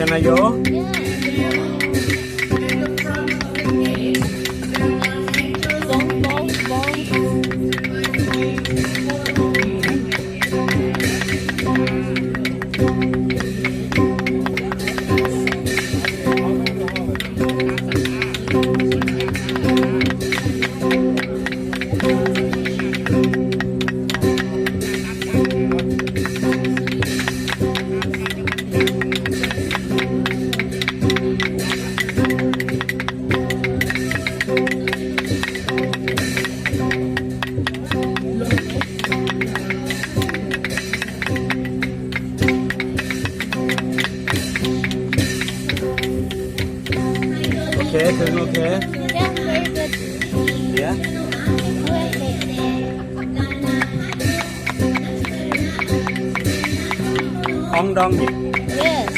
Can I go? Okay, turn okay. Yeah, very good. Yeah. Ong dong nhỉ? Yes.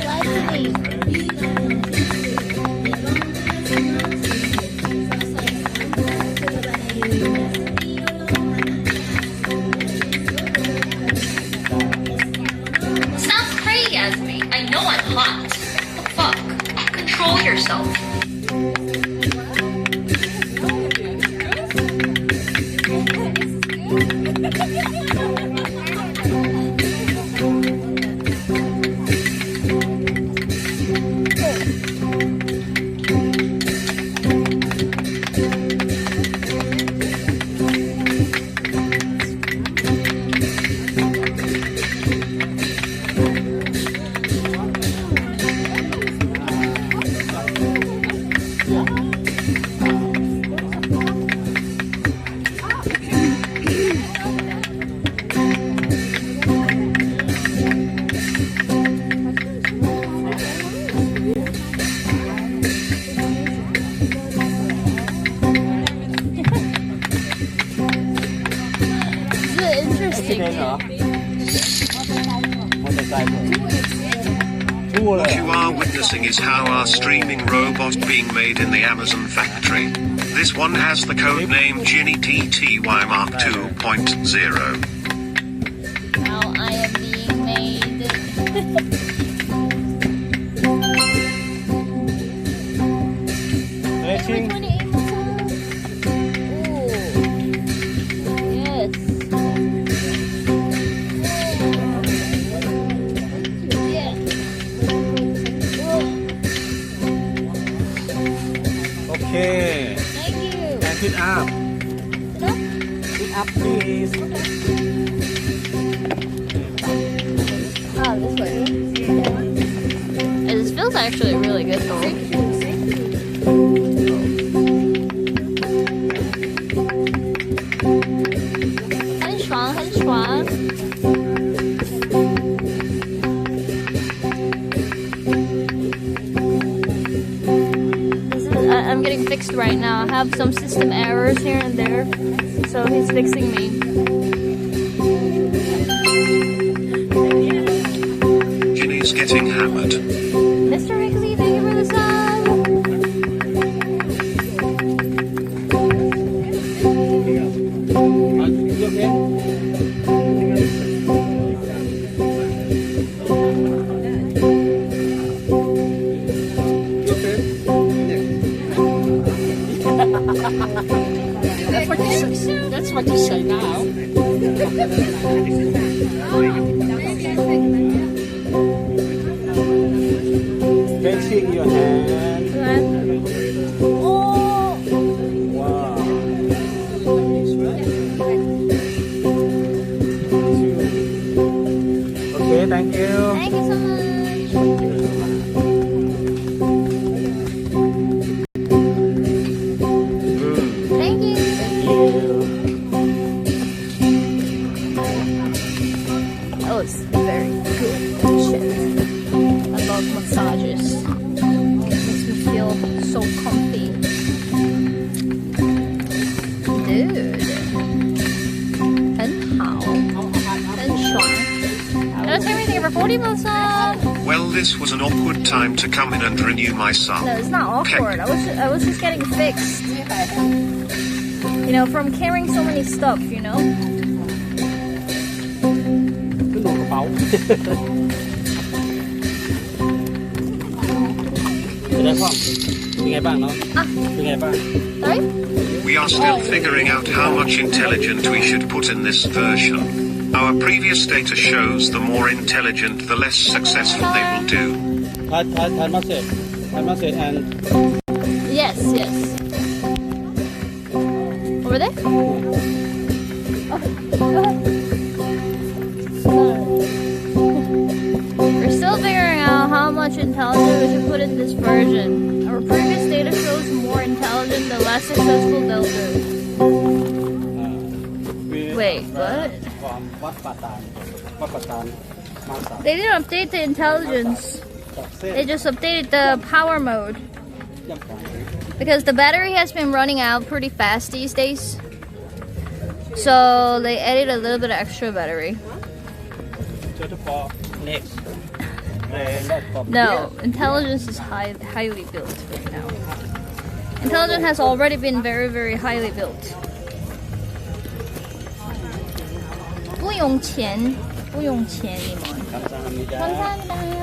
Like me. Sounds crazy as me. I know I'm hot. The fuck? Control yourself. What you are witnessing is how our streaming robot being made in the Amazon factory. This one has the code name Jinny TTY Mark 2.0. Now I am being made. Stretching. Okay. Thank you. And sit up. Sit up, please. Oh, this way. This feels actually really good though.很爽. I'm getting fixed right now. I have some system errors here and there, so he's fixing me. Jinny's getting hammered. Mr. Rixie, thank you for the sub. You okay? Thank you so much. Thank you. That was very good shit. I love massages. Makes me feel so comfy. Dude. 很好，很爽。That's everything for 40 minutes. Well, this was an awkward time to come in and renew my sub. No, it's not awkward. I was just getting fixed. You know, from carrying so many stuff, you know. ขึ้นลงกระเป๋า จะได้ความเป็นไงบ้างเนาะเป็นไงบ้าง Sorry? We are still figuring out how much intelligent we should put in this version. Our previous data shows the more intelligent, the less successful they will do. ทานมาเสร็จand Yes, yes. Over there? Oh, go ahead. We're still figuring out how much intelligence we should put in this version. Our previous data shows more intelligent, the less successful they'll do. Wait, what? ความวัดปาตานมาสาม They didn't update the intelligence. จากเส้น They just updated the power mode. ย่ำของ Because the battery has been running out pretty fast these days. So they added a little bit of extra battery. เจอทุกปอ next No, intelligence is highly built right now. Intelligence has already been very, very highly built. 不用钱，你们。 감사합니다. 감사합니다.